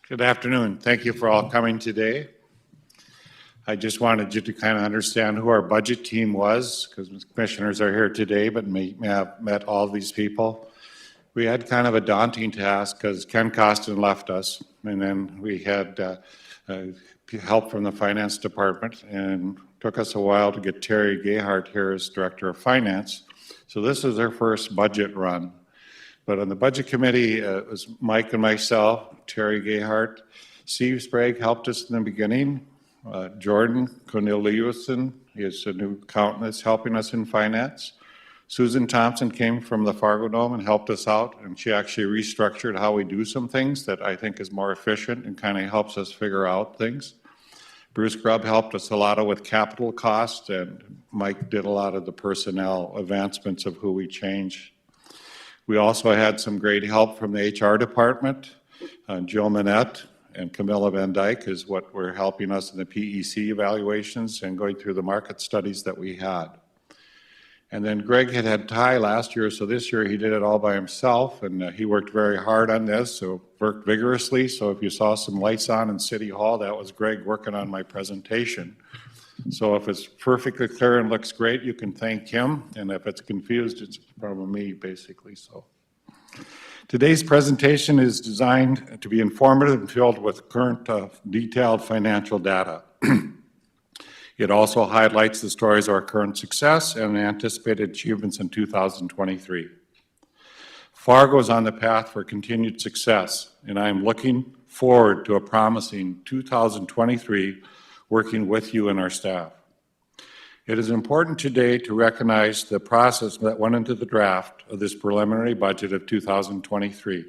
Good afternoon. Thank you for all coming today. I just wanted you to kind of understand who our budget team was, because the commissioners are here today, but may have met all these people. We had kind of a daunting task because Ken Costin left us, and then we had help from the finance department, and took us a while to get Terry Gayhart here as director of finance. So this is our first budget run. But on the budget committee, it was Mike and myself, Terry Gayhart. Steve Sprague helped us in the beginning. Jordan Corneliuson is a new accountant that's helping us in finance. Susan Thompson came from the Fargo Dome and helped us out, and she actually restructured how we do some things that I think is more efficient and kind of helps us figure out things. Bruce Grubb helped us a lot with capital costs, and Mike did a lot of the personnel advancements of who we changed. We also had some great help from the HR department. Jill Manette and Camilla Van Dyke is what were helping us in the PEC evaluations and going through the market studies that we had. And then Greg had Ty last year, so this year he did it all by himself, and he worked very hard on this, so worked vigorously. So if you saw some lights on in City Hall, that was Greg working on my presentation. So if it's perfectly clear and looks great, you can thank him, and if it's confused, it's probably me, basically. So today's presentation is designed to be informative and filled with current detailed financial data. It also highlights the stories of our current success and anticipated achievements in 2023. Fargo is on the path for continued success, and I am looking forward to a promising 2023 working with you and our staff. It is important today to recognize the process that went into the draft of this preliminary budget of 2023.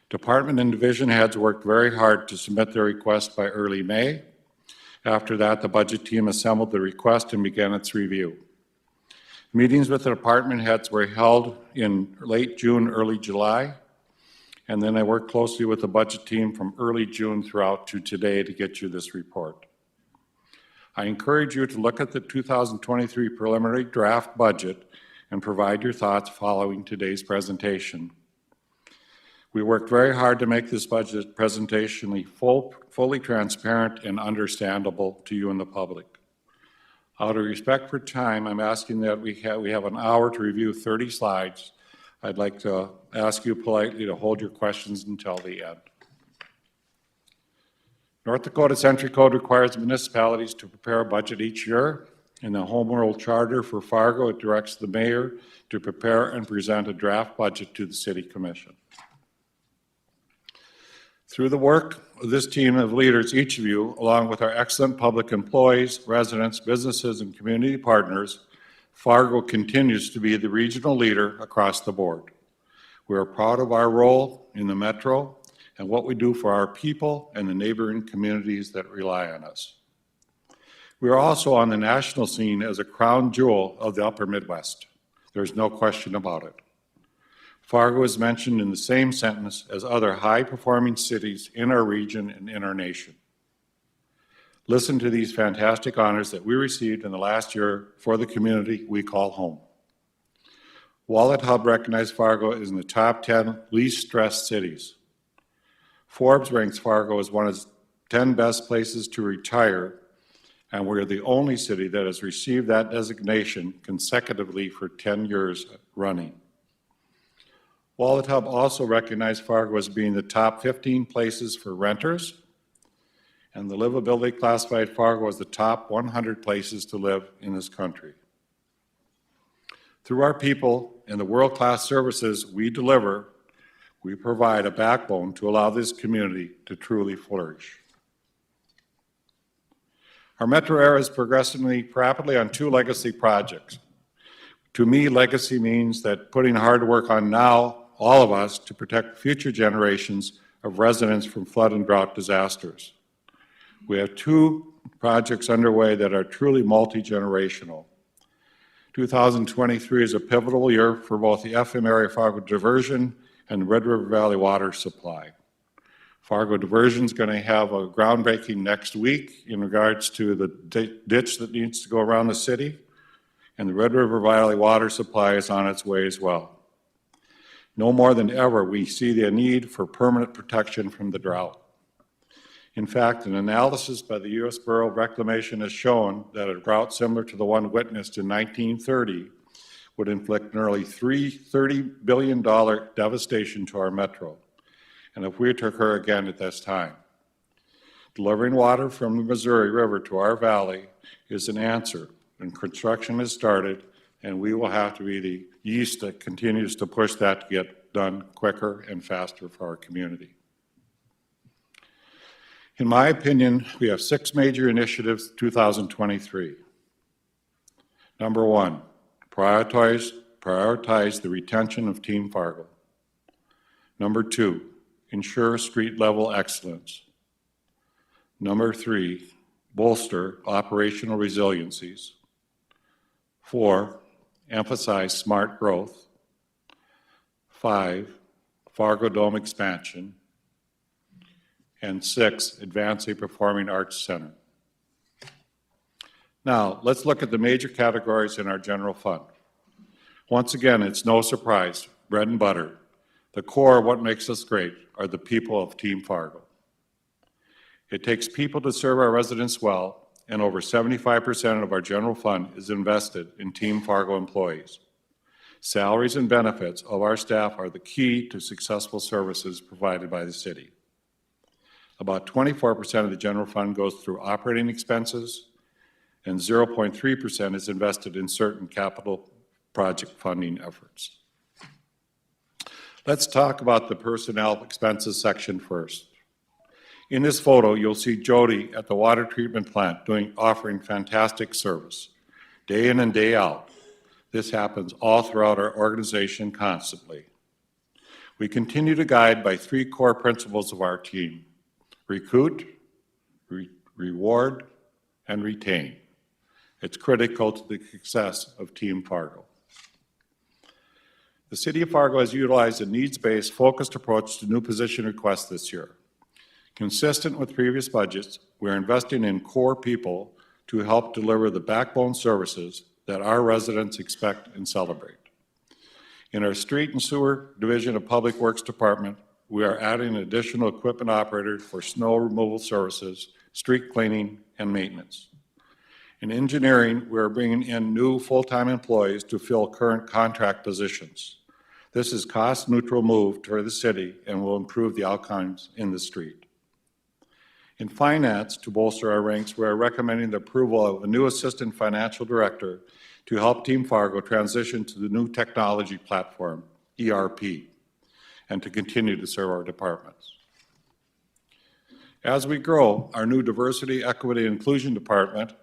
Department and division heads worked very hard to submit their request by early May. After that, the budget team assembled the request and began its review. Meetings with the department heads were held in late June, early July, and then I worked closely with the budget team from early June throughout to today to get you this report. I encourage you to look at the 2023 preliminary draft budget and provide your thoughts following today's presentation. We worked very hard to make this budget presentation fully transparent and understandable to you and the public. Out of respect for time, I'm asking that we have an hour to review 30 slides. I'd like to ask you politely to hold your questions until the end. North Dakota's entry code requires municipalities to prepare a budget each year. In the Home Rule Charter for Fargo, it directs the mayor to prepare and present a draft budget to the City Commission. Through the work of this team of leaders, each of you, along with our excellent public employees, residents, businesses, and community partners, Fargo continues to be the regional leader across the board. We are proud of our role in the metro and what we do for our people and the neighboring communities that rely on us. We are also on the national scene as a crown jewel of the upper Midwest. There's no question about it. Fargo is mentioned in the same sentence as other high-performing cities in our region and in our nation. Listen to these fantastic honors that we received in the last year for the community we call home. Wallet Hub recognized Fargo as in the top 10 least stressed cities. Forbes ranks Fargo as one of 10 best places to retire, and we're the only city that has received that designation consecutively for 10 years running. Wallet Hub also recognized Fargo as being the top 15 places for renters, and the livability classified Fargo as the top 100 places to live in this country. Through our people and the world-class services we deliver, we provide a backbone to allow this community to truly flourish. Our metro area is progressing rapidly on 2 legacy projects. To me, legacy means that putting hard work on now, all of us, to protect future generations of residents from flood and drought disasters. We have 2 projects underway that are truly multi-generational. 2023 is a pivotal year for both the FM area Fargo diversion and Red River Valley water supply. Fargo diversion is going to have a groundbreaking next week in regards to the ditch that needs to go around the city, and the Red River Valley water supply is on its way as well. No more than ever, we see the need for permanent protection from the drought. In fact, an analysis by the U.S. Bureau of Reclamation has shown that a drought similar to the one witnessed in 1930 would inflict nearly $30 billion devastation to our metro, and if we were to occur again at this time. Delivering water from the Missouri River to our valley is an answer, and construction has started, and we will have to be the yeast that continues to push that to get done quicker and faster for our community. In my opinion, we have 6 major initiatives in 2023. Number 1, prioritize the retention of Team Fargo. Number 2, ensure street-level excellence. Number 3, bolster operational resiliencies. 4, emphasize smart growth. 5, Fargo Dome expansion. And 6, advance a performing arts center. Now, let's look at the major categories in our general fund. Once again, it's no surprise, bread and butter. The core of what makes us great are the people of Team Fargo. It takes people to serve our residents well, and over 75% of our general fund is invested in Team Fargo employees. Salaries and benefits of our staff are the key to successful services provided by the city. About 24% of the general fund goes through operating expenses, and 0.3% is invested in certain capital project funding efforts. Let's talk about the personnel expenses section first. In this photo, you'll see Jody at the water treatment plant offering fantastic service, day in and day out. This happens all throughout our organization constantly. We continue to guide by 3 core principles of our team: recruit, reward, and retain. It's critical to the success of Team Fargo. The City of Fargo has utilized a needs-based, focused approach to new position requests this year. Consistent with previous budgets, we are investing in core people to help deliver the backbone services that our residents expect and celebrate. In our Street and Sewer Division of Public Works Department, we are adding an additional equipment operator for snow removal services, street cleaning, and maintenance. In engineering, we are bringing in new full-time employees to fill current contract positions. This is a cost-neutral move for the city and will improve the outcomes in the street. In finance, to bolster our ranks, we are recommending the approval of a new assistant financial director to help Team Fargo transition to the new technology platform, ERP, and to continue to serve our departments. As we grow our new Diversity, Equity, and Inclusion Department,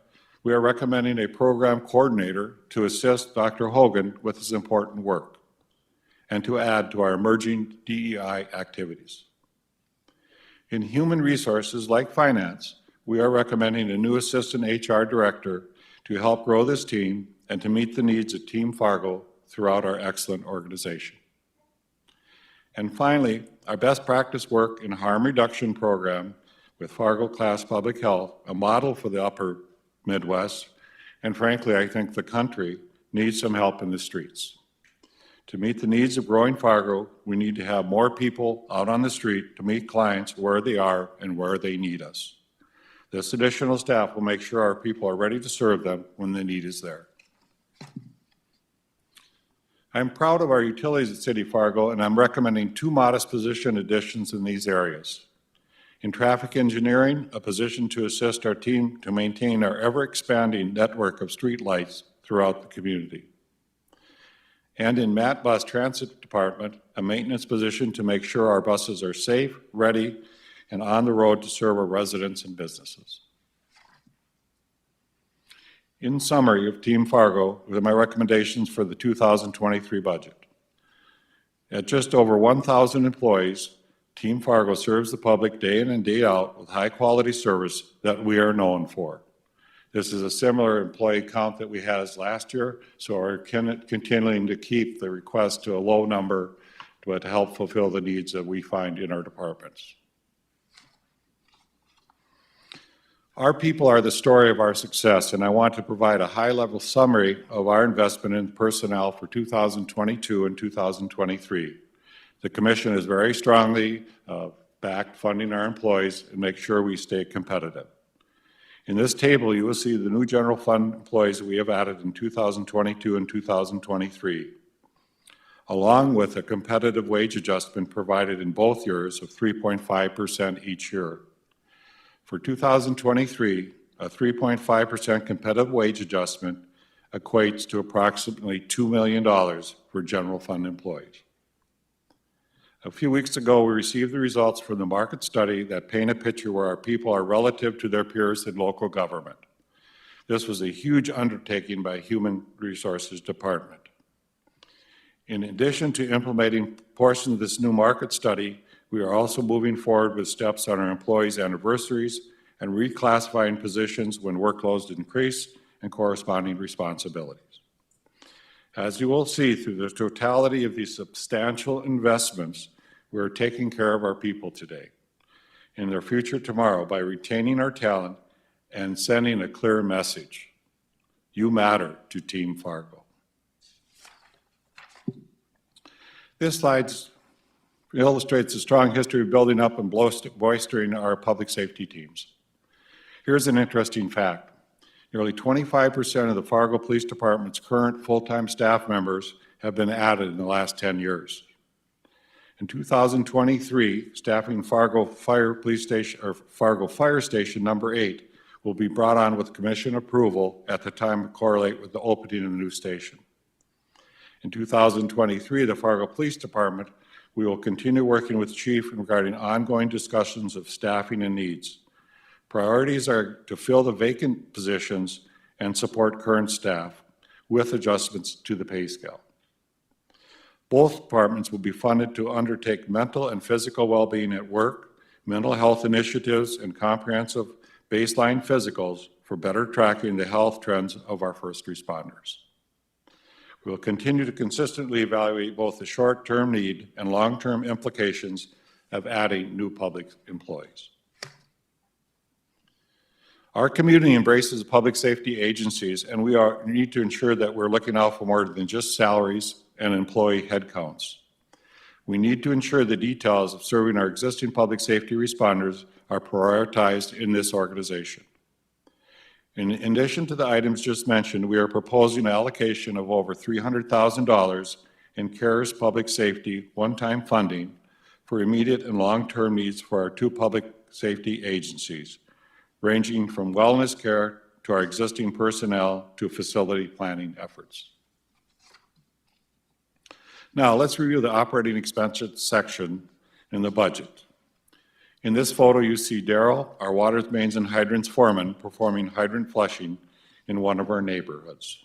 we are recommending a program coordinator to assist Dr. Hogan with his important work and to add to our emerging DEI activities. In human resources like finance, we are recommending a new assistant HR director to help grow this team and to meet the needs of Team Fargo throughout our excellent organization. And finally, our best practice work in harm reduction program with Fargo Class Public Health, a model for the upper Midwest, and frankly, I think the country needs some help in the streets. To meet the needs of growing Fargo, we need to have more people out on the street to meet clients where they are and where they need us. This additional staff will make sure our people are ready to serve them when the need is there. I'm proud of our utilities at City of Fargo, and I'm recommending 2 modest position additions in these areas. In traffic engineering, a position to assist our team to maintain our ever-expanding network of streetlights throughout the community. And in MAT Bus Transit Department, a maintenance position to make sure our buses are safe, ready, and on the road to serve our residents and businesses. In summary of Team Fargo, with my recommendations for the 2023 budget. At just over 1,000 employees, Team Fargo serves the public day in and day out with high-quality service that we are known for. This is a similar employee count that we had as last year, so we're continuing to keep the request to a low number to help fulfill the needs that we find in our departments. Our people are the story of our success, and I want to provide a high-level summary of our investment in personnel for 2022 and 2023. The Commission is very strongly backed funding our employees and make sure we stay competitive. In this table, you will see the new general fund employees we have added in 2022 and 2023, along with a competitive wage adjustment provided in both years of 3.5% each year. For 2023, a 3.5% competitive wage adjustment equates to approximately $2 million for general fund employees. A few weeks ago, we received the results from the market study that paint a picture where our people are relative to their peers in local government. This was a huge undertaking by Human Resources Department. In addition to implementing portions of this new market study, we are also moving forward with steps on our employees' anniversaries and reclassifying positions when workloads increase and corresponding responsibilities. As you will see through the totality of these substantial investments, we are taking care of our people today and their future tomorrow by retaining our talent and sending a clear message. You matter to Team Fargo. This slide illustrates a strong history of building up and bolstering our public safety teams. Here's an interesting fact. Nearly 25% of the Fargo Police Department's current full-time staff members have been added in the last 10 years. In 2023, staffing Fargo Fire Station number 8 will be brought on with Commission approval at the time to correlate with the opening of the new station. In 2023, the Fargo Police Department, we will continue working with Chief regarding ongoing discussions of staffing and needs. Priorities are to fill the vacant positions and support current staff with adjustments to the pay scale. Both departments will be funded to undertake mental and physical well-being at work, mental health initiatives, and comprehensive baseline physicals for better tracking the health trends of our first responders. We will continue to consistently evaluate both the short-term need and long-term implications of adding new public employees. Our community embraces public safety agencies, and we need to ensure that we're looking out for more than just salaries and employee headcounts. We need to ensure the details of serving our existing public safety responders are prioritized in this organization. In addition to the items just mentioned, we are proposing an allocation of over $300,000 in CARES public safety one-time funding for immediate and long-term needs for our two public safety agencies, ranging from wellness care to our existing personnel to facility planning efforts. Now, let's review the operating expenses section in the budget. In this photo, you see Daryl, our water mains and hydrants foreman, performing hydrant flushing in one of our neighborhoods.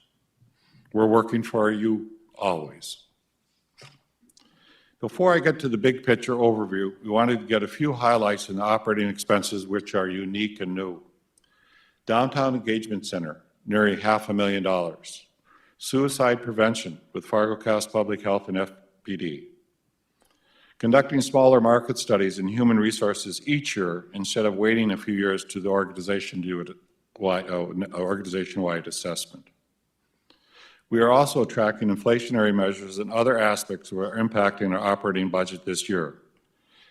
We're working for you always. Before I get to the big picture overview, we wanted to get a few highlights in the operating expenses which are unique and new. Downtown Engagement Center, nearly $500,000. Suicide prevention with Fargo County Public Health and FPD. Conducting smaller market studies in human resources each year instead of waiting a few years to the organization-wide assessment. We are also tracking inflationary measures and other aspects that are impacting our operating budget this year.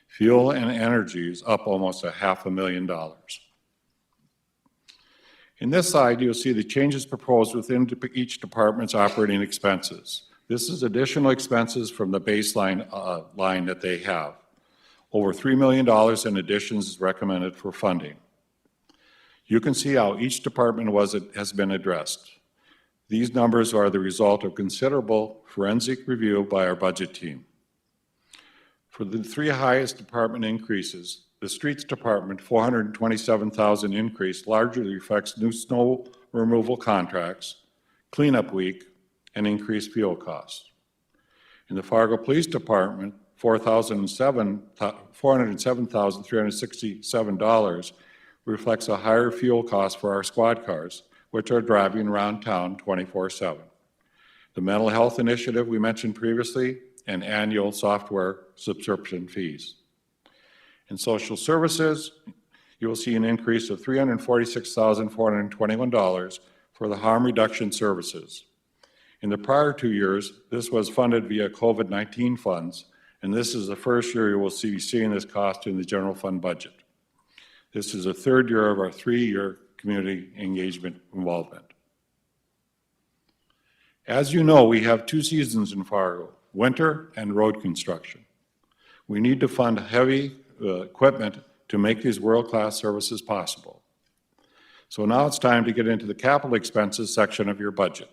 Fuel and energy is up almost $500,000. In this slide, you'll see the changes proposed within each department's operating expenses. This is additional expenses from the baseline line that they have. Over $3 million in additions is recommended for funding. You can see how each department has been addressed. These numbers are the result of considerable forensic review by our budget team. For the three highest department increases, the streets department, $427,000 increase largely reflects new snow removal contracts, cleanup week, and increased fuel costs. In the Fargo Police Department, $407,367 reflects a higher fuel cost for our squad cars, which are driving around town 24/7. The mental health initiative we mentioned previously, and annual software subscription fees. In social services, you will see an increase of $346,421 for the harm reduction services. In the prior 2 years, this was funded via COVID-19 funds, and this is the first year you will be seeing this cost in the general fund budget. This is the third year of our 3-year community engagement involvement. As you know, we have 2 seasons in Fargo, winter and road construction. We need to fund heavy equipment to make these world-class services possible. So now it's time to get into the capital expenses section of your budget.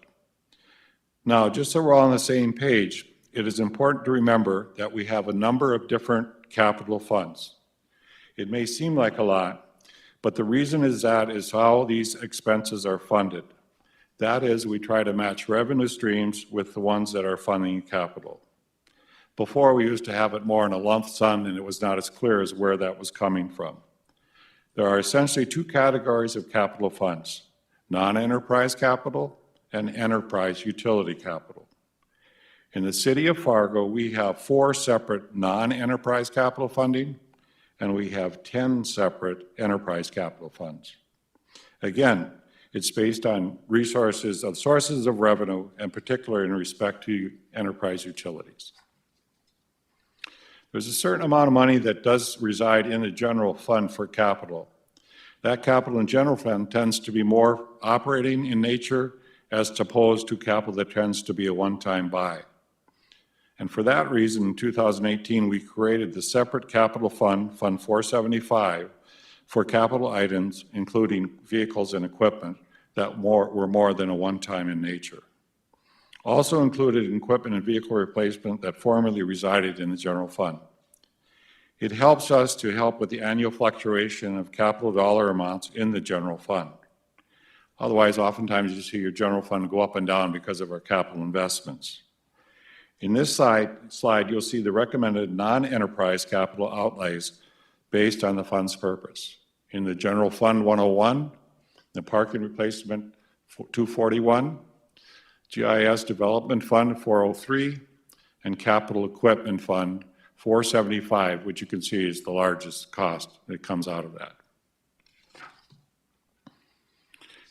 Now, just so we're all on the same page, it is important to remember that we have a number of different capital funds. It may seem like a lot, but the reason is how these expenses are funded. That is, we try to match revenue streams with the ones that are funding capital. Before, we used to have it more in a lump sum, and it was not as clear as where that was coming from. There are essentially 2 categories of capital funds: non-enterprise capital and enterprise utility capital. In the city of Fargo, we have 4 separate non-enterprise capital funding, and we have 10 separate enterprise capital funds. Again, it's based on sources of revenue, and particularly in respect to enterprise utilities. There's a certain amount of money that does reside in the general fund for capital. That capital in general fund tends to be more operating in nature as opposed to capital that tends to be a one-time buy. And for that reason, in 2018, we created the separate capital fund, Fund 475, for capital items, including vehicles and equipment, that were more than a one-time in nature. Also included in equipment and vehicle replacement that formerly resided in the general fund. It helps us to help with the annual fluctuation of capital dollar amounts in the general fund. Otherwise, oftentimes you see your general fund go up and down because of our capital investments. In this slide, you'll see the recommended non-enterprise capital outlays based on the fund's purpose. In the General Fund 101, the Parking Replacement 241, GIS Development Fund 403, and Capital Equipment Fund 475, which you can see is the largest cost that comes out of that.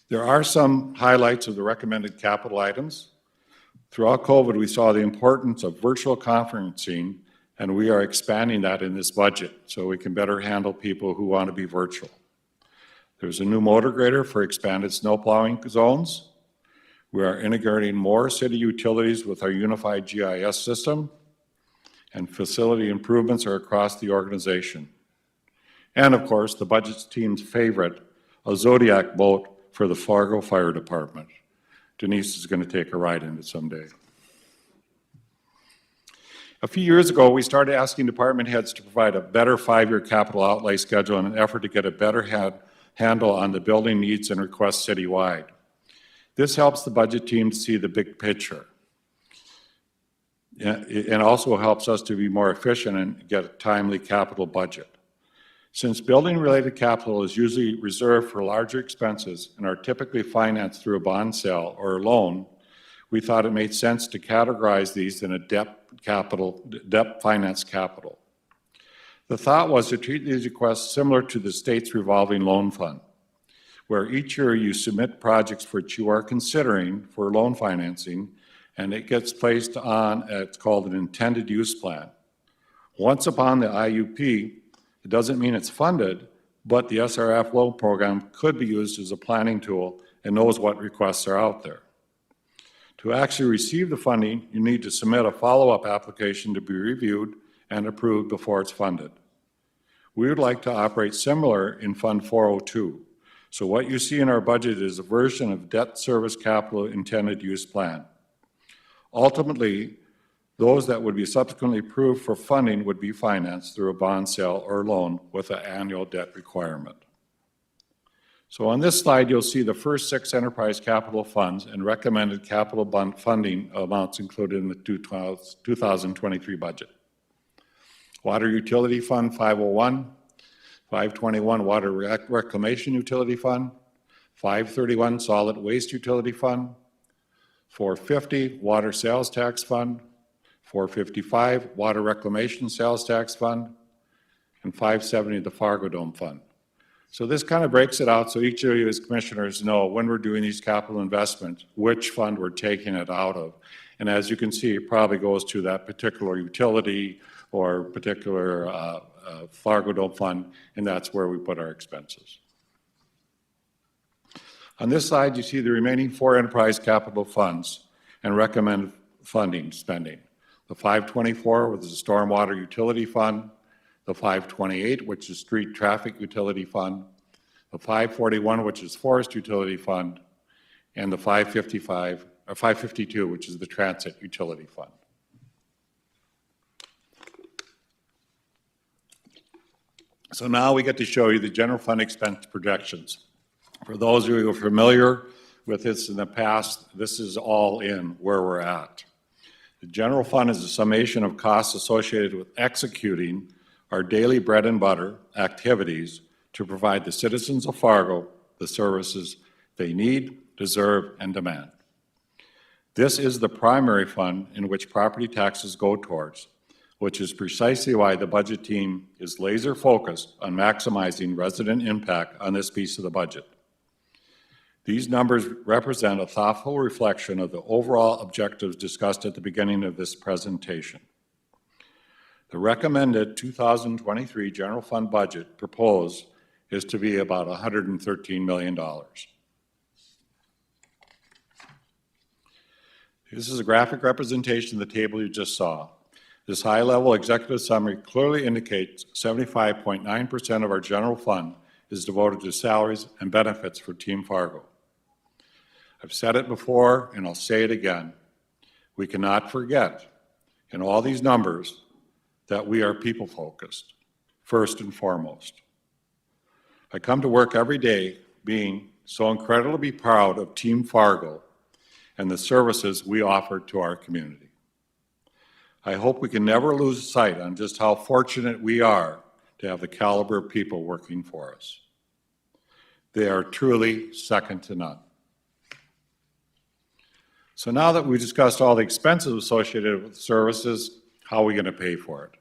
There are some highlights of the recommended capital items. Throughout COVID, we saw the importance of virtual conferencing, and we are expanding that in this budget so we can better handle people who want to be virtual. There's a new motor grader for expanded snow plowing zones. We are integrating more city utilities with our unified GIS system, and facility improvements are across the organization. And of course, the budget team's favorite, a Zodiac boat for the Fargo Fire Department. Denise is going to take a ride in it someday. A few years ago, we started asking department heads to provide a better 5-year capital outlay schedule in an effort to get a better handle on the building needs and requests citywide. This helps the budget team see the big picture. It also helps us to be more efficient and get a timely capital budget. Since building-related capital is usually reserved for larger expenses and are typically financed through a bond sale or a loan, we thought it made sense to categorize these in a debt finance capital. The thought was to treat these requests similar to the state's revolving loan fund, where each year you submit projects which you are considering for loan financing, and it gets placed on, it's called an intended use plan. Once upon the IUP, it doesn't mean it's funded, but the SRF loan program could be used as a planning tool and knows what requests are out there. To actually receive the funding, you need to submit a follow-up application to be reviewed and approved before it's funded. We would like to operate similar in Fund 402. So what you see in our budget is a version of debt service capital intended use plan. Ultimately, those that would be subsequently approved for funding would be financed through a bond sale or loan with an annual debt requirement. So on this slide, you'll see the first 6 enterprise capital funds and recommended capital funding amounts included in the 2023 budget. Water Utility Fund 501, 521 Water Reclamation Utility Fund, 531 Solid Waste Utility Fund, 450 Water Sales Tax Fund, 455 Water Reclamation Sales Tax Fund, and 570 the Fargo Dome Fund. So this kind of breaks it out so each of you as commissioners know when we're doing these capital investments, which fund we're taking it out of. And as you can see, it probably goes to that particular utility or particular Fargo don't fund, and that's where we put our expenses. On this slide, you see the remaining 4 enterprise capital funds and recommend funding spending. The 524, which is the Stormwater Utility Fund, the 528, which is Street Traffic Utility Fund, the 541, which is Forest Utility Fund, and the 552, which is the Transit Utility Fund. So now we get to show you the general fund expense projections. For those of you who are familiar with this in the past, this is all in where we're at. The general fund is a summation of costs associated with executing our daily bread and butter activities to provide the citizens of Fargo the services they need, deserve, and demand. This is the primary fund in which property taxes go towards, which is precisely why the budget team is laser focused on maximizing resident impact on this piece of the budget. These numbers represent a thoughtful reflection of the overall objectives discussed at the beginning of this presentation. The recommended 2023 general fund budget proposed is to be about $113 million. This is a graphic representation of the table you just saw. This high-level executive summary clearly indicates 75.9% of our general fund is devoted to salaries and benefits for Team Fargo. I've said it before, and I'll say it again. We cannot forget, in all these numbers, that we are people-focused, first and foremost. I come to work every day being so incredibly proud of Team Fargo and the services we offer to our community. I hope we can never lose sight on just how fortunate we are to have the caliber of people working for us. They are truly second to none. So now that we've discussed all the expenses associated with the services, how are we going to pay for it?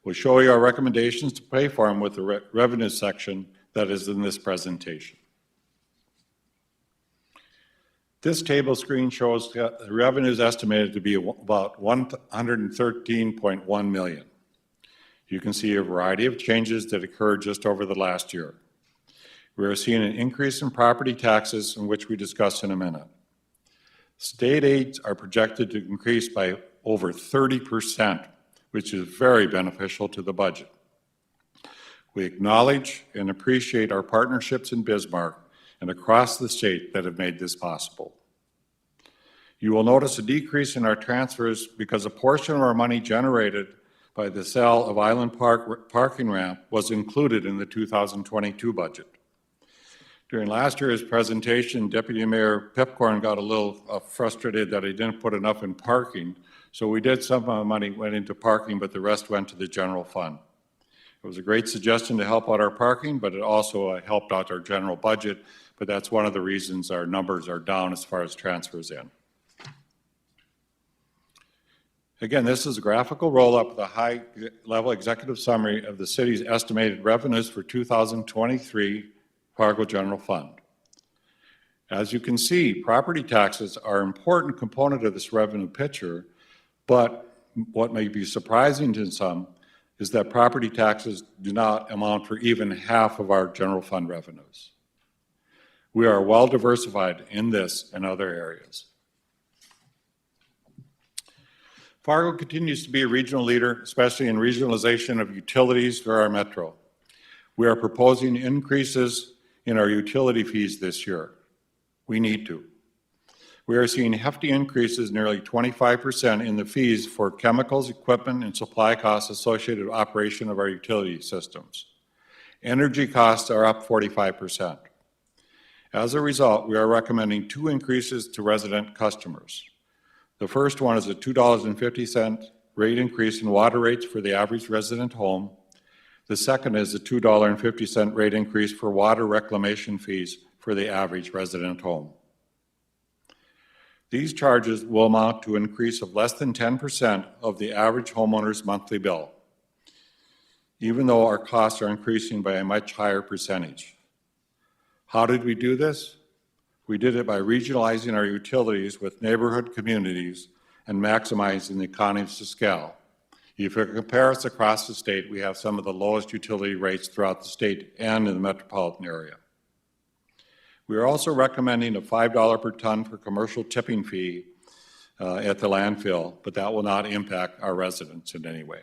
We'll show you our recommendations to pay for them with the revenue section that is in this presentation. This table screen shows the revenue is estimated to be about $113.1 million. You can see a variety of changes that occurred just over the last year. We are seeing an increase in property taxes, in which we discuss in a minute. State aids are projected to increase by over 30%, which is very beneficial to the budget. We acknowledge and appreciate our partnerships in Bismarck and across the state that have made this possible. You will notice a decrease in our transfers because a portion of our money generated by the sale of Island Park parking ramp was included in the 2022 budget. During last year's presentation, Deputy Mayor Pipcorn got a little frustrated that he didn't put enough in parking, so we did some money went into parking, but the rest went to the general fund. It was a great suggestion to help out our parking, but it also helped out our general budget, but that's one of the reasons our numbers are down as far as transfers in. Again, this is a graphical roll-up of the high-level executive summary of the city's estimated revenues for 2023 Fargo General Fund. As you can see, property taxes are an important component of this revenue picture, but what may be surprising to some is that property taxes do not amount for even half of our general fund revenues. We are well diversified in this and other areas. Fargo continues to be a regional leader, especially in regionalization of utilities for our metro. We are proposing increases in our utility fees this year. We need to. We are seeing hefty increases, nearly 25% in the fees for chemicals, equipment, and supply costs associated with operation of our utility systems. Energy costs are up 45%. As a result, we are recommending 2 increases to resident customers. The first one is a $2.50 rate increase in water rates for the average resident home. The second is a $2.50 rate increase for water reclamation fees for the average resident home. These charges will amount to an increase of less than 10% of the average homeowner's monthly bill, even though our costs are increasing by a much higher percentage. How did we do this? We did it by regionalizing our utilities with neighborhood communities and maximizing the economies of scale. If you compare us across the state, we have some of the lowest utility rates throughout the state and in the metropolitan area. We are also recommending a $5 per ton for commercial tipping fee at the landfill, but that will not impact our residents in any way.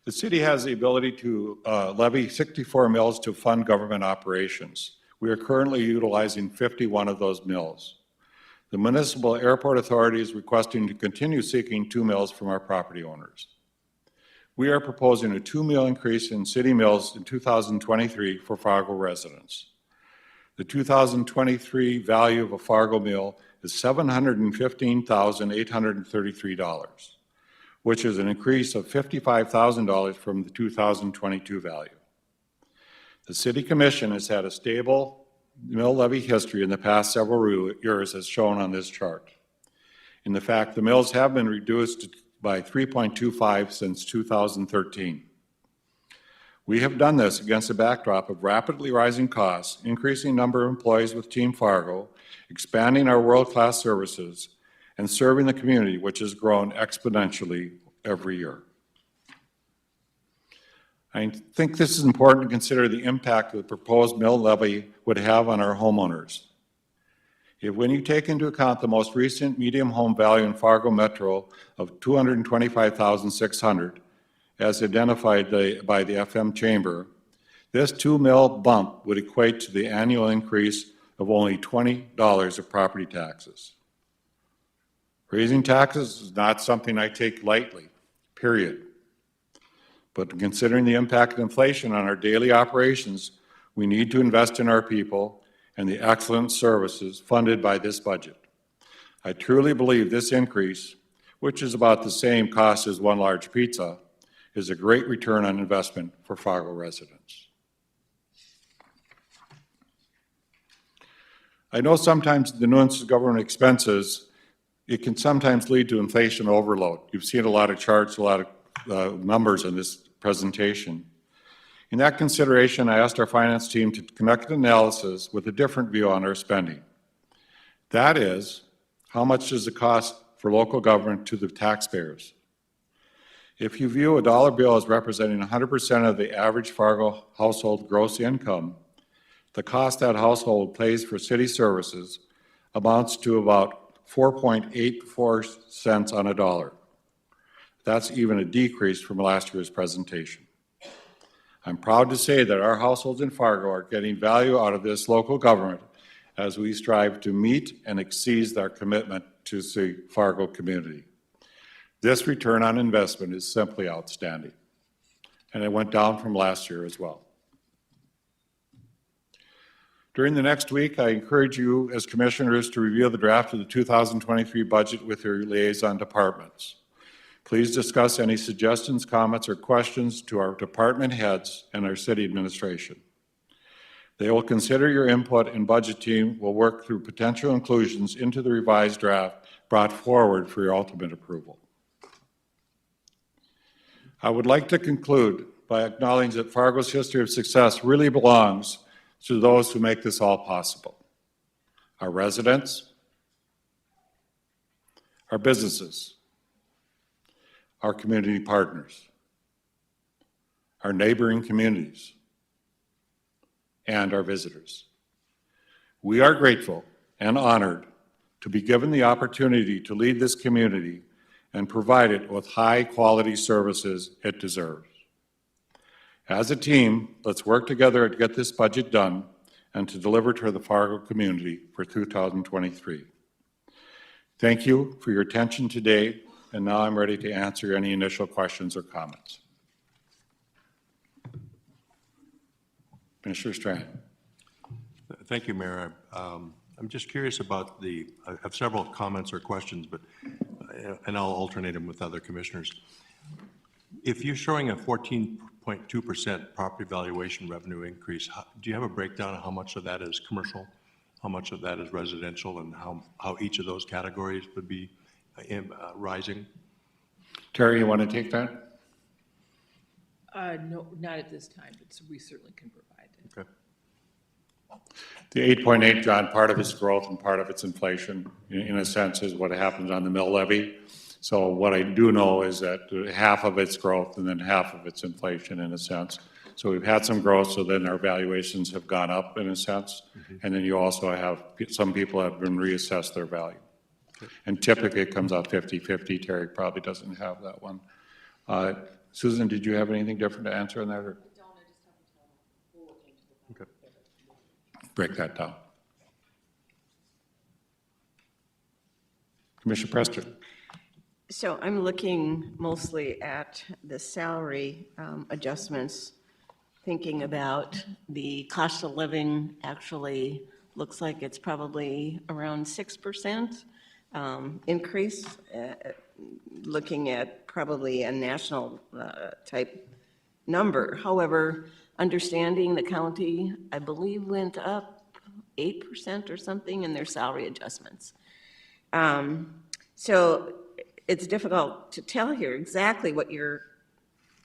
The city has the ability to levy 64 mills to fund government operations. We are currently utilizing 51 of those mills. The Municipal Airport Authority is requesting to continue seeking 2 mills from our property owners. We are proposing a 2 mill increase in city mills in 2023 for Fargo residents. The 2023 value of a Fargo mill is $715,833, which is an increase of $55,000 from the 2022 value. The City Commission has had a stable mill levy history in the past several years, as shown on this chart. In fact, the mills have been reduced by 3.25 since 2013. We have done this against a backdrop of rapidly rising costs, increasing number of employees with Team Fargo, expanding our world-class services, and serving the community, which has grown exponentially every year. I think this is important to consider the impact the proposed mill levy would have on our homeowners. When you take into account the most recent median home value in Fargo Metro of $225,600, as identified by the FM Chamber, this 2 mill bump would equate to the annual increase of only $20 of property taxes. Raising taxes is not something I take lightly, period. But considering the impact of inflation on our daily operations, we need to invest in our people and the excellent services funded by this budget. I truly believe this increase, which is about the same cost as one large pizza, is a great return on investment for Fargo residents. I know sometimes the nuance of government expenses, it can sometimes lead to inflation overload. You've seen a lot of charts, a lot of numbers in this presentation. In that consideration, I asked our finance team to conduct an analysis with a different view on our spending. That is, how much does it cost for local government to the taxpayers? If you view a dollar bill as representing 100% of the average Fargo household gross income, the cost that household pays for city services amounts to about 4.84 cents on a dollar. That's even a decrease from last year's presentation. I'm proud to say that our households in Fargo are getting value out of this local government as we strive to meet and exceed our commitment to the Fargo community. This return on investment is simply outstanding, and it went down from last year as well. During the next week, I encourage you as commissioners to review the draft of the 2023 budget with your liaison departments. Please discuss any suggestions, comments, or questions to our department heads and our city administration. They will consider your input, and budget team will work through potential inclusions into the revised draft brought forward for your ultimate approval. I would like to conclude by acknowledging that Fargo's history of success really belongs to those who make this all possible. Our residents, our businesses, our community partners, our neighboring communities, and our visitors. We are grateful and honored to be given the opportunity to lead this community and provide it with high-quality services it deserves. As a team, let's work together to get this budget done and to deliver to the Fargo community for 2023. Thank you for your attention today, and now I'm ready to answer any initial questions or comments. Commissioner Strand. Thank you, Mayor. I'm just curious about I have several comments or questions, but and I'll alternate them with other commissioners. If you're showing a 14.2% property valuation revenue increase, do you have a breakdown of how much of that is commercial, how much of that is residential, and how each of those categories would be rising? Terry, you want to take that? No, not at this time, but we certainly can provide it. Okay. The 8.8, John, part of its growth and part of its inflation, in a sense, is what happens on the mill levy. So what I do know is that half of it's growth and then half of it's inflation in a sense. So we've had some growth, so then our valuations have gone up in a sense. And then you also have, some people have been reassessed their value. And typically it comes out 50-50. Terry probably doesn't have that one. Susan, did you have anything different to answer on that? Or? Okay. Break that down. Commissioner Preston. So I'm looking mostly at the salary adjustments, thinking about the cost of living actually looks like it's probably around 6% increase, looking at probably a national type number. However, understanding the county, I believe, went up 8% or something in their salary adjustments. So it's difficult to tell here exactly what you're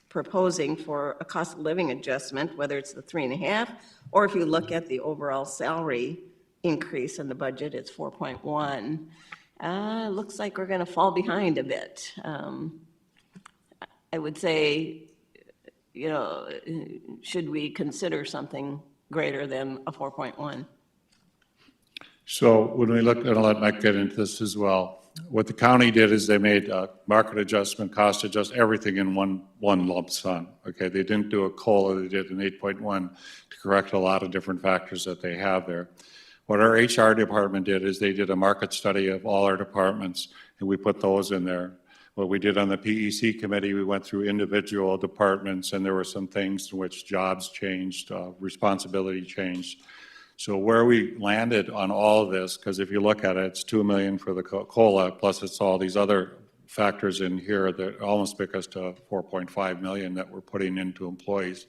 proposing for a cost of living adjustment, whether it's the 3.5, or if you look at the overall salary increase in the budget, it's 4.1. Looks like we're going to fall behind a bit. I would say, you know, should we consider something greater than a 4.1? So when we look, and I'll let Mike get into this as well, what the county did is they made a market adjustment, cost adjust, everything in one lump sum. Okay, they didn't do a COLA, they did an 8.1 to correct a lot of different factors that they have there. What our HR department did is they did a market study of all our departments, and we put those in there. What we did on the PEC committee, we went through individual departments, and there were some things in which jobs changed, responsibility changed. So where we landed on all of this, because if you look at it, it's $2 million for the COLA, plus it's all these other factors in here that almost pick us to $4.5 million that we're putting into employees.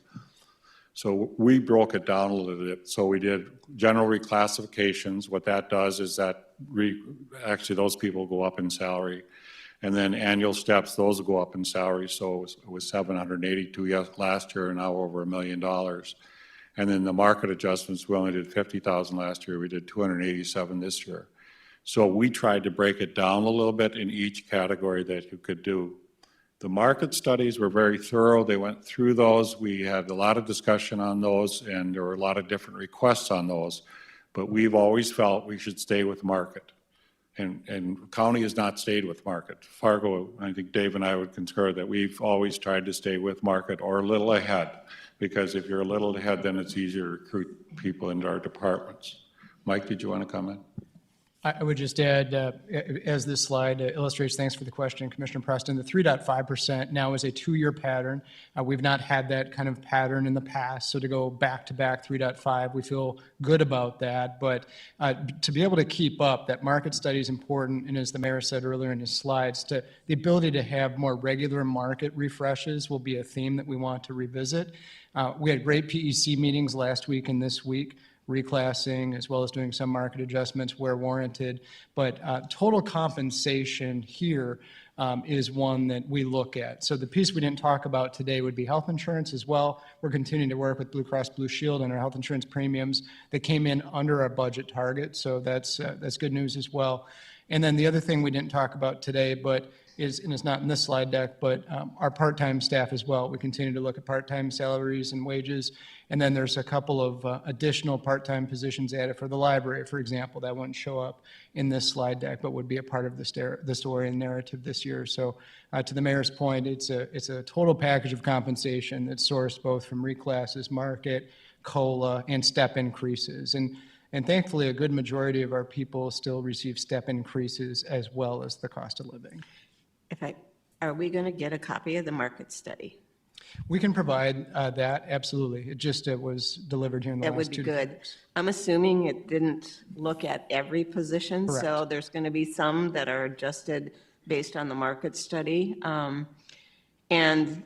So we broke it down a little bit. So we did general reclassifications. What that does is that actually those people go up in salary. And then annual steps, those will go up in salary. So it was 782 last year, and now over $1 million. And then the market adjustments, we only did 50,000 last year. We did 287 this year. So we tried to break it down a little bit in each category that you could do. The market studies were very thorough. They went through those. We had a lot of discussion on those, and there were a lot of different requests on those. But we've always felt we should stay with market. And county has not stayed with market. Fargo, I think Dave and I would concur that we've always tried to stay with market or a little ahead, because if you're a little ahead, then it's easier to recruit people into our departments. Mike, did you want to comment? I would just add, as this slide illustrates, thanks for the question, Commissioner Preston, the 3.5% now is a 2-year pattern. We've not had that kind of pattern in the past, so to go back-to-back 3.5, we feel good about that. But to be able to keep up, that market study is important, and as the mayor said earlier in his slides, the ability to have more regular market refreshes will be a theme that we want to revisit. We had great PEC meetings last week and this week, reclassing, as well as doing some market adjustments where warranted. But total compensation here is one that we look at. So the piece we didn't talk about today would be health insurance as well. We're continuing to work with Blue Cross Blue Shield on our health insurance premiums that came in under our budget target. So that's good news as well. And then the other thing we didn't talk about today, but and it's not in this slide deck, but our part-time staff as well. We continue to look at part-time salaries and wages. And then there's a couple of additional part-time positions added for the library, for example, that wouldn't show up in this slide deck, but would be a part of the story and narrative this year. So to the mayor's point, it's a total package of compensation that's sourced both from reclasses, market, COLA, and step increases. And thankfully, a good majority of our people still receive step increases as well as the cost of living. Are we going to get a copy of the market study? We can provide that, absolutely. It was delivered here in the That last would be 2 to 3 good. weeks. I'm assuming it didn't look at every position, so Correct. there's going to be some that are adjusted based on the market study. And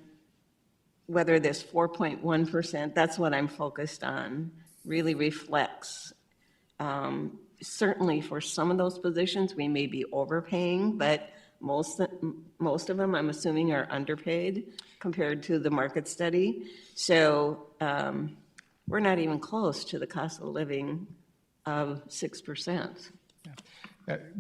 whether this 4.1%, that's what I'm focused on, really reflects. Certainly for some of those positions, we may be overpaying, but most of them, I'm assuming, are underpaid compared to the market study. So we're not even close to the cost of living of 6%.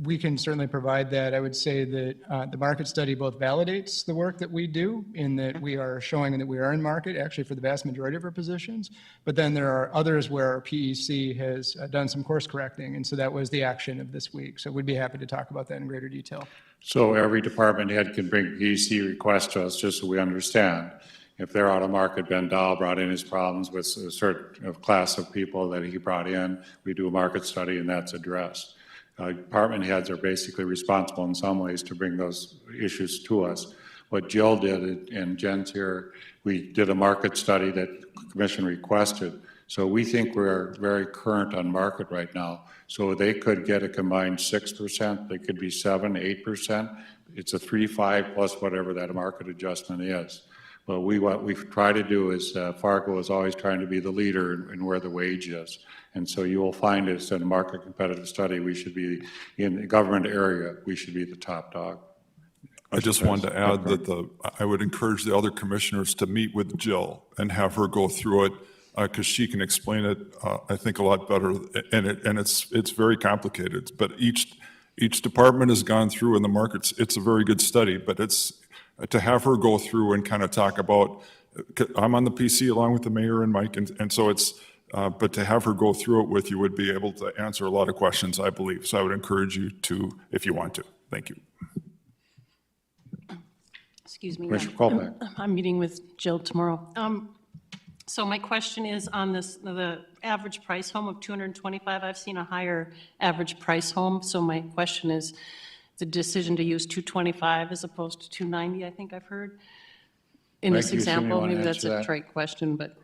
We can certainly provide that. I would say that the market study both validates the work that we do in that we are showing that we are in market actually for the vast majority of our positions, but then there are others where our PEC has done some course correcting, and so that was the action of this week. So we'd be happy to talk about that in greater detail. So every department head can bring PEC requests to us, just so we understand. If they're out of market, Ben Dahl brought in his problems with a certain class of people that he brought in. We do a market study and that's addressed. Department heads are basically responsible in some ways to bring those issues to us. What Jill did, and Jen's here, we did a market study that the commission requested. So we think we're very current on market right now. So they could get a combined 6%, they could be 7, 8%. It's a 3, 5 plus whatever that market adjustment is. But what we try to do is, Fargo is always trying to be the leader in where the wage is. And so you will find us in a market competitive study, we should be, in the government area, we should be the top dog. I just wanted to add that I would encourage the other commissioners to meet with Jill and have her go through it, because she can explain it, I think, a lot better. And it's very complicated, but each department has gone through in the markets. It's a very good study, but it's to have her go through and kind of talk about, I'm on the PC along with the mayor and Mike, and so it's, but to have her go through it with you would be able to answer a lot of questions, I believe. So I would encourage you to, if you want to. Thank you. Excuse me. Commissioner Kolpak. I'm meeting with Jill tomorrow. So my question is on this, the average price home of 225. I've seen a higher average price home. So my question is the decision to use 225 as opposed to 290, I think I've heard in Mike, this you assume you example. want to Maybe that's answer a that? trite question, but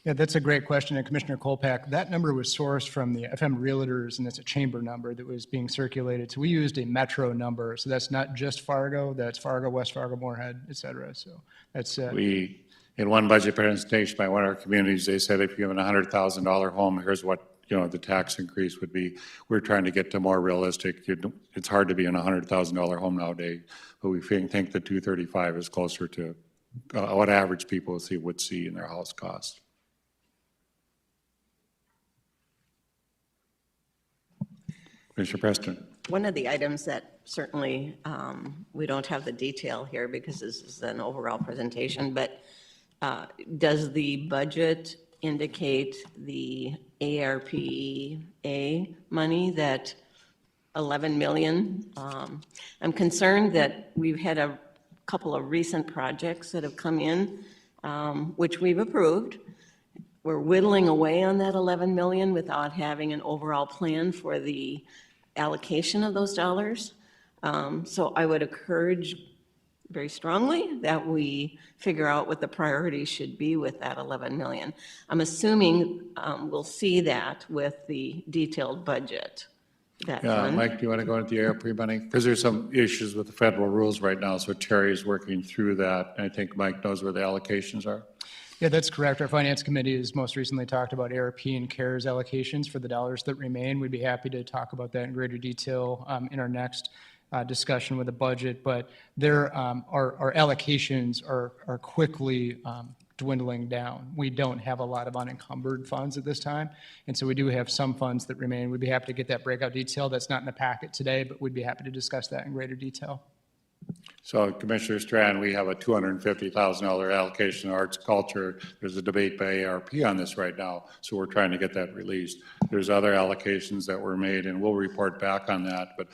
Yeah, that's a great question, and Commissioner Kolpak, that number was sourced from the FM Realtors, and it's a chamber number that was being circulated. So we used a metro number, so that's not just Fargo, that's Fargo, West Fargo, Moorhead, et cetera. So that's, In one budget presentation by one of our communities, they said if you have a $100,000 home, here's what, the tax increase would be. We're trying to get to more realistic. It's hard to be in a $100,000 home nowadays, but we think the 235 is closer to what average people would see in their house cost. Commissioner Preston. One of the items that certainly, we don't have the detail here because this is an overall presentation, but does the budget indicate the ARPA money, that 11 million? I'm concerned that we've had a couple of recent projects that have come in, which we've approved. We're whittling away on that 11 million without having an overall plan for the allocation of those dollars. So I would encourage very strongly that we figure out what the priorities should be with that 11 million. I'm assuming we'll see that with the detailed budget. That fund. Mike, do you want to go into the ARP money? Because there's some issues with the federal rules right now, so Terry is working through that. And I think Mike knows where the allocations are. yeah, that's correct. Our Finance Committee has most recently talked about ARP and CARES allocations for the dollars that remain. We'd be happy to talk about that in greater detail in our next discussion with the budget, but our allocations are quickly dwindling down. We don't have a lot of unencumbered funds at this time, and so we do have some funds that remain. We'd be happy to get that breakout detail. That's not in the packet today, but we'd be happy to discuss that in greater detail. So Commissioner Strand, we have a $250,000 allocation to arts culture. There's a debate by ARP on this right now, so we're trying to get that released. There's other allocations that were made, and we'll report back on that, but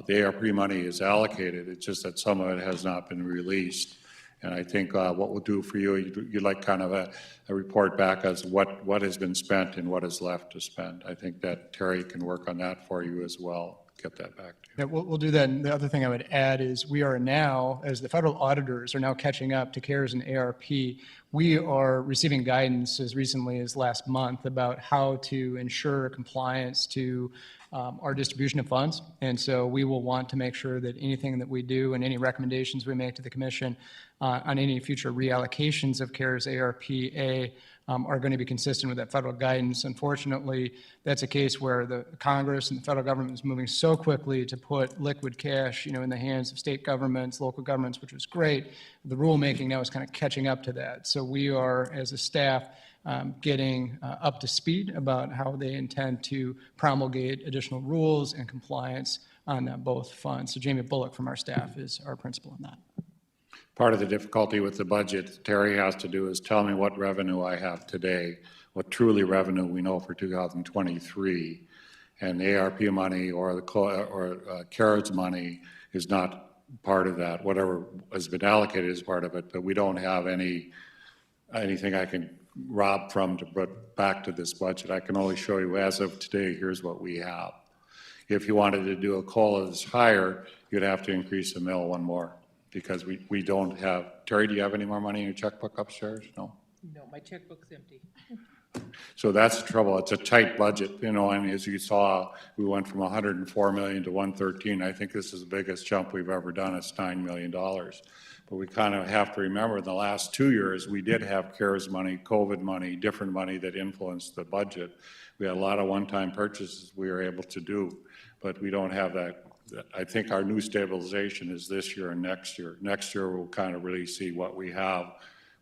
the ARP money is allocated. It's just that some of it has not been released. And I think what we'll do for you, you'd like kind of a report back as what has been spent and what is left to spend. I think that Terry can work on that for you as well. Get that back to you. Yeah, we'll do that. And the other thing I would add is we are now, as the federal auditors are now catching up to CARES and ARP, we are receiving guidance as recently as last month about how to ensure compliance to our distribution of funds. And so we will want to make sure that anything that we do and any recommendations we make to the commission on any future reallocations of CARES ARPA are going to be consistent with that federal guidance. Unfortunately, that's a case where the Congress and the federal government is moving so quickly to put liquid cash, in the hands of state governments, local governments, which was great. The rulemaking now is kind of catching up to that. So we are, as a staff, getting up to speed about how they intend to promulgate additional rules and compliance on both funds. So Jamie Bullock from our staff is our principal on that. Part of the difficulty with the budget Terry has to do is tell me what revenue I have today, what truly revenue we know for 2023. And the ARP money or the CARES money is not part of that. Whatever has been allocated is part of it, but we don't have anything I can rob from to put back to this budget. I can only show you as of today, here's what we have. If you wanted to do a COLA that's higher, you'd have to increase the mill one more because we don't have, Terry, do you have any more money in your checkbook upstairs? No? No, my checkbook's empty. So that's the trouble. It's a tight budget, you know, and as you saw, we went from 104 million to 113. I think this is the biggest jump we've ever done. It's $9 million. But we kind of have to remember in the last 2 years, we did have CARES money, COVID money, different money that influenced the budget. We had a lot of one-time purchases we were able to do, but we don't have that. I think our new stabilization is this year and next year. Next year, we'll kind of really see what we have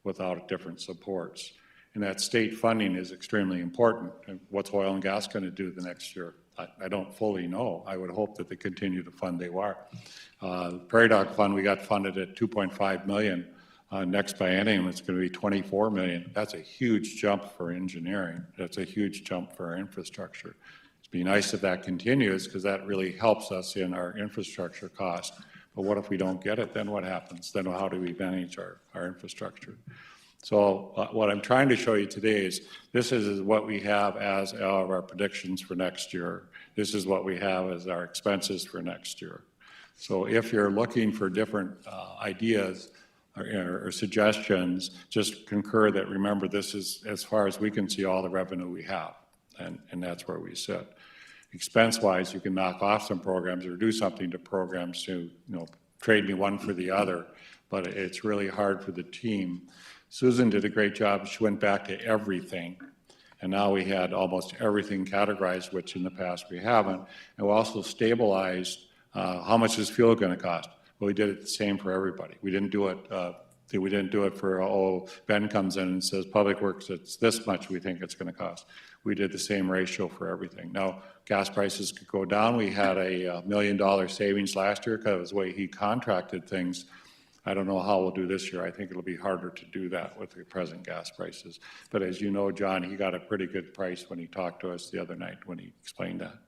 without different supports. And that state funding is extremely important. And what's oil and gas going to do the next year? I don't fully know. I would hope that they continue to fund they are. Prairie Dog Fund, we got funded at 2.5 million. Next biennium, it's going to be 24 million. That's a huge jump for engineering. That's a huge jump for our infrastructure. It'd be nice if that continues because that really helps us in our infrastructure cost. But what if we don't get it? Then what happens? Then how do we manage our infrastructure? So what I'm trying to show you today is this is what we have as our predictions for next year. This is what we have as our expenses for next year. So if you're looking for different ideas or suggestions, just concur that remember this is as far as we can see all the revenue we have, and that's where we sit. Expense-wise, you can knock off some programs or do something to programs to trade me one for the other, but it's really hard for the team. Susan did a great job. She went back to everything. And now we had almost everything categorized, which in the past we haven't. And we also stabilized how much is fuel going to cost. Well, we did it the same for everybody. We didn't do it for, Ben comes in and says, Public Works, it's this much we think it's going to cost. We did the same ratio for everything. Now, gas prices could go down. We had a $1 million savings last year because it was the way he contracted things. I don't know how we'll do this year. I think it'll be harder to do that with the present gas prices. But as you know, John, he got a pretty good price when he talked to us the other night when he explained that.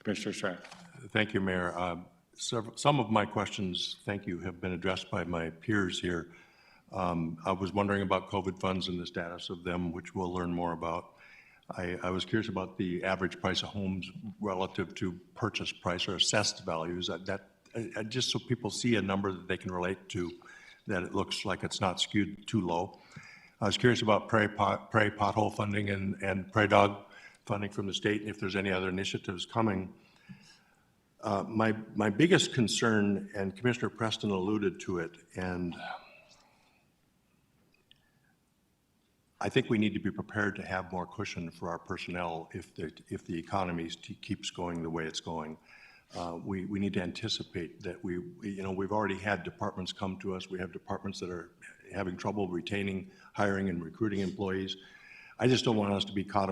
Commissioner Strang. Thank you, Mayor. Some of my questions, thank you, have been addressed by my peers here. I was wondering about COVID funds and the status of them, which we'll learn more about. I was curious about the average price of homes relative to purchase price or assessed values. Just so people see a number that they can relate to, that it looks like it's not skewed too low. I was curious about prairie pothole funding and prairie dog funding from the state, and if there's any other initiatives coming. My biggest concern, and Commissioner Preston alluded to it, and I think we need to be prepared to have more cushion for our personnel if the economy keeps going the way it's going. We need to anticipate that we've already had departments come to us. We have departments that are having trouble retaining, hiring, and recruiting employees. I just don't want us to be caught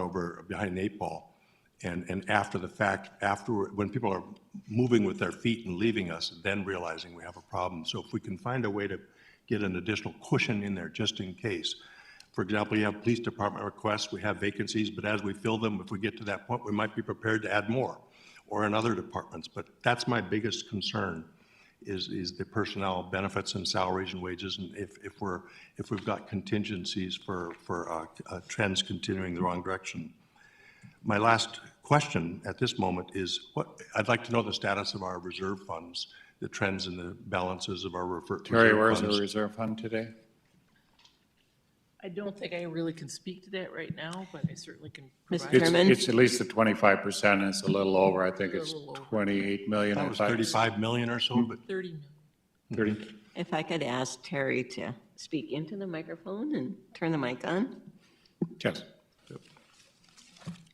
behind an 8 ball. And after the fact, when people are moving with their feet and leaving us, then realizing we have a problem. So if we can find a way to get an additional cushion in there just in case. For example, you have police department requests, we have vacancies, but as we fill them, if we get to that point, we might be prepared to add more, or in other departments. But that's my biggest concern, is the personnel benefits and salaries and wages, and if we've got contingencies for trends continuing the wrong direction. My last question at this moment is, I'd like to know the status of our reserve funds, the trends and the balances of our reserve funds. Terry, where's the reserve fund today? I don't think I really can speak to that right now, but I certainly can Mr. provide. Chairman? It's at least the 25%, and it's a little over. I think it's A little over. 28 million. That was 35 million or so, but 30 million. 30. If I could ask Terry to speak into the microphone and turn the mic on. Yes.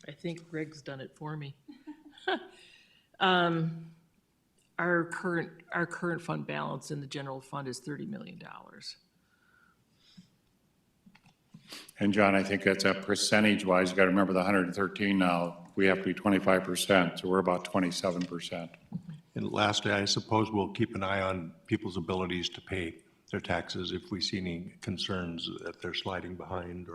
I think Greg's done it for me. Our current fund balance in the general fund is $30 million. And John, I think that's a percentage-wise. You got to remember the 113 now. We have to be 25%, so we're about 27%. And lastly, I suppose we'll keep an eye on people's abilities to pay their taxes if we see any concerns that they're sliding behind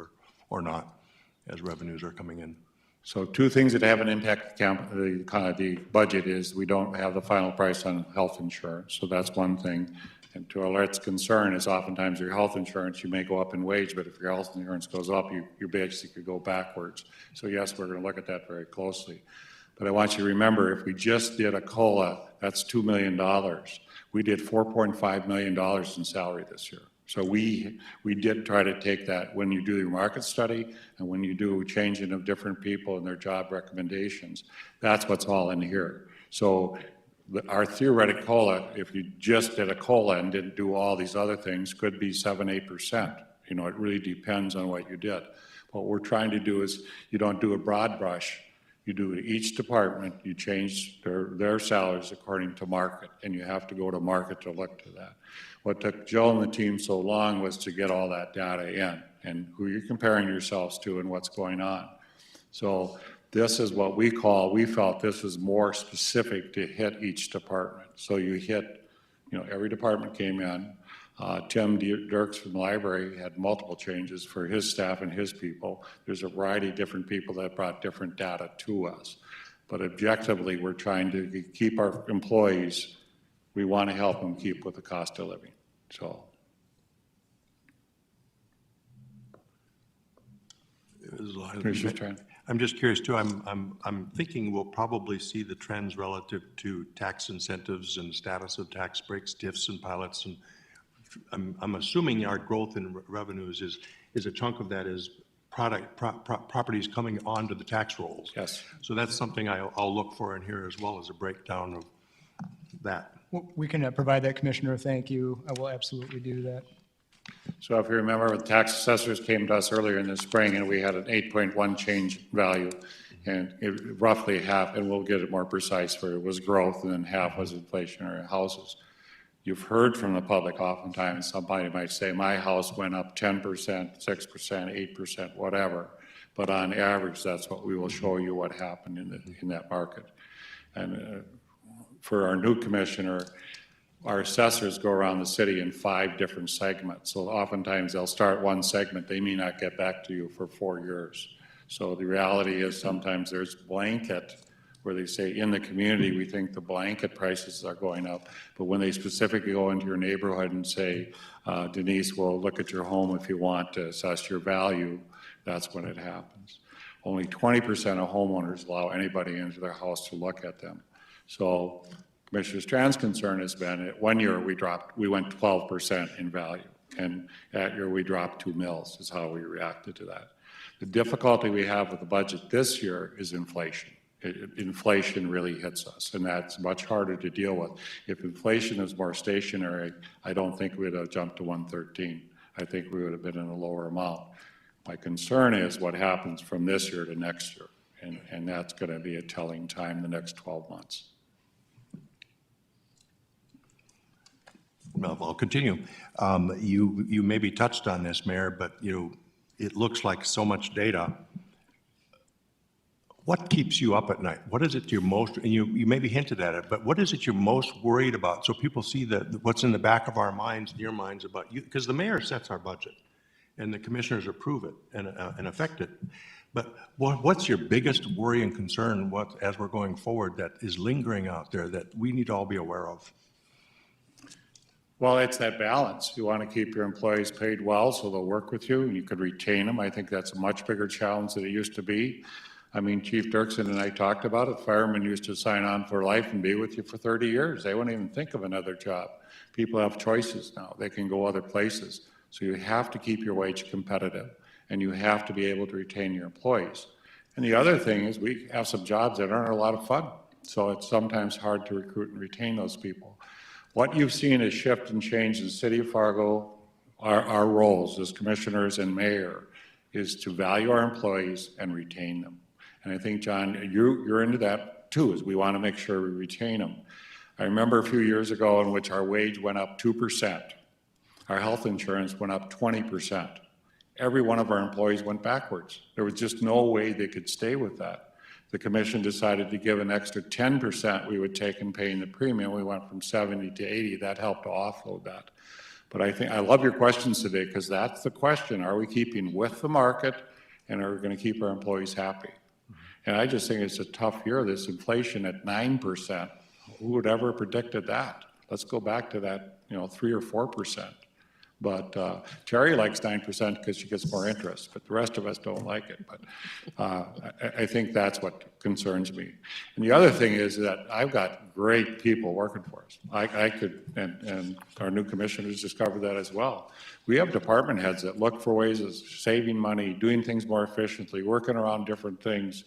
or not as revenues are coming in. So two things that have an impact the budget is we don't have the final price on health insurance, so that's one thing. And to Alette's concern is oftentimes your health insurance, you may go up in wage, but if your health insurance goes up, you basically could go backwards. So yes, we're going to look at that very closely. But I want you to remember, if we just did a COLA, that's $2 million. We did $4.5 million in salary this year. So we did try to take that when you do your market study and when you do changing of different people and their job recommendations, that's what's all in here. So our theoretic COLA, if you just did a COLA and didn't do all these other things, could be 7-8%. You know, it really depends on what you did. What we're trying to do is you don't do a broad brush. You do each department, you change their salaries according to market, and you have to go to market to look to that. What took Joe and the team so long was to get all that data in and who you're comparing yourselves to and what's going on. So this is what we felt this was more specific to hit each department. So you hit, you know, every department came in. Tim Dirks from the library had multiple changes for his staff and his people. There's a variety of different people that brought different data to us. But objectively, we're trying to keep our employees, we want to help them keep with the cost of living. So. Commissioner Strand. I'm just curious too, I'm thinking we'll probably see the trends relative to tax incentives and status of tax breaks, TIFs and pilots, and I'm assuming our growth in revenues is a chunk of that is properties coming onto the tax rolls. Yes. So that's something I'll look for in here as well as a breakdown of that. We can provide that, Commissioner. Thank you. I will absolutely do that. So if you remember, the tax assessors came to us earlier in the spring and we had an 8.1 change value and it roughly half, and we'll get it more precise for it was growth and then half was inflationary houses. You've heard from the public oftentimes, somebody might say, my house went up 10%, 6%, 8%, whatever. But on average, that's what we will show you what happened in that market. And for our new commissioner, our assessors go around the city in 5 different segments. So oftentimes they'll start one segment, they may not get back to you for 4 years. So the reality is sometimes there's blanket where they say in the community, we think the blanket prices are going up. But when they specifically go into your neighborhood and say, Denise, we'll look at your home if you want to assess your value, that's when it happens. Only 20% of homeowners allow anybody into their house to look at them. So Commissioner Strand's concern has been at 1 year we went 12% in value. And that year we dropped 2 mils is how we reacted to that. The difficulty we have with the budget this year is inflation. Inflation really hits us, and that's much harder to deal with. If inflation is more stationary, I don't think we'd have jumped to 113. I think we would have been in a lower amount. My concern is what happens from this year to next year, and that's going to be a telling time the next 12 months. Well, I'll continue. You maybe touched on this, Mayor, but it looks like so much data. What keeps you up at night? What is it you're most, and you maybe hinted at it, but what is it you're most worried about? So people see what's in the back of our minds, your minds about you, because the mayor sets our budget and the commissioners approve it and affect it. But what's your biggest worry and concern as we're going forward that is lingering out there that we need to all be aware of? Well, it's that balance. You want to keep your employees paid well so they'll work with you and you could retain them. I think that's a much bigger challenge than it used to be. I mean, Chief Dirksen and I talked about it. Firemen used to sign on for life and be with you for 30 years. They wouldn't even think of another job. People have choices now. They can go other places. So you have to keep your wage competitive and you have to be able to retain your employees. And the other thing is we have some jobs that aren't a lot of fun. So it's sometimes hard to recruit and retain those people. What you've seen is shift and change in the city of Fargo, our roles as commissioners and mayor is to value our employees and retain them. And I think, John, you're into that too, is we want to make sure we retain them. I remember a few years ago in which our wage went up 2%. Our health insurance went up 20%. Every one of our employees went backwards. There was just no way they could stay with that. The commission decided to give an extra 10% we would take in paying the premium. We went from 70 to 80. That helped to offload that. But I love your questions today, because that's the question. Are we keeping with the market, and are we going to keep our employees happy? And I just think it's a tough year, this inflation at 9%. Who would ever predicted that? Let's go back to that, 3 or 4%. But Terry likes 9% because she gets more interest, but the rest of us don't like it. But I think that's what concerns me. And the other thing is that I've got great people working for us. I could, and our new commissioners discovered that as well. We have department heads that look for ways of saving money, doing things more efficiently, working around different things.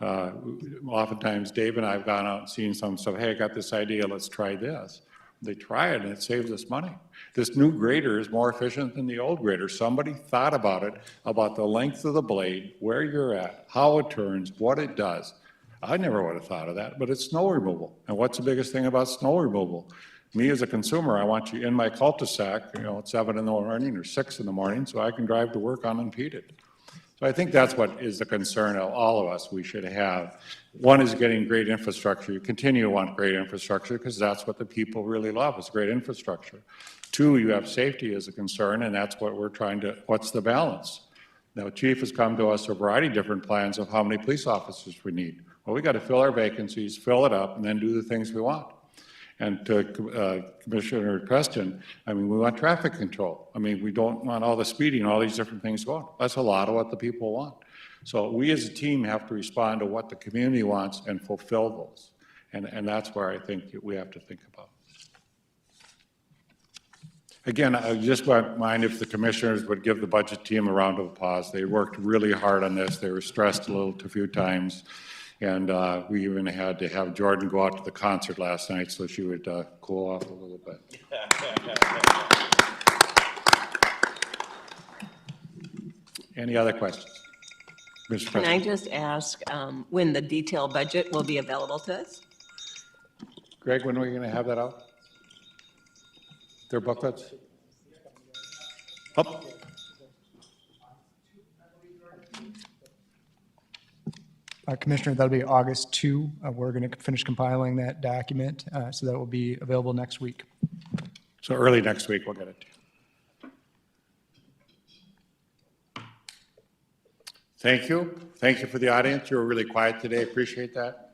Oftentimes, Dave and I have gone out and seen some stuff. Hey, I got this idea. Let's try this. They try it, and it saves us money. This new grader is more efficient than the old grader. Somebody thought about it, about the length of the blade, where you're at, how it turns, what it does. I never would have thought of that, but it's snow removal. And what's the biggest thing about snow removal? Me as a consumer, I want you in my cul-de-sac, at 7 in the morning or 6 in the morning, so I can drive to work unimpeded. So I think that's what is the concern of all of us we should have. One is getting great infrastructure. You continue to want great infrastructure because that's what the people really love, is great infrastructure. 2, you have safety as a concern, and that's what we're trying to, what's the balance? Now, Chief has come to us a variety of different plans of how many police officers we need. Well, we got to fill our vacancies, fill it up, and then do the things we want. And to Commissioner Preston, we want traffic control. We don't want all the speeding, all these different things going. That's a lot of what the people want. So we as a team have to respond to what the community wants and fulfill those. And that's where I think we have to think about. Again, I just wouldn't mind if the commissioners would give the budget team a round of applause. They worked really hard on this. They were stressed a few times. And we even had to have Jordan go out to the concert last night so she would cool off a little bit. Any other questions? Mr. Can I President? just ask when the detailed budget will be available to us? Greg, when are we going to have that out? Their booklets? Up. Commissioner, that'll be August 2. We're going to finish compiling that document, so that will be available next week. So early next week, we'll get it to you. Thank you. Thank you for the audience. You were really quiet today. Appreciate that.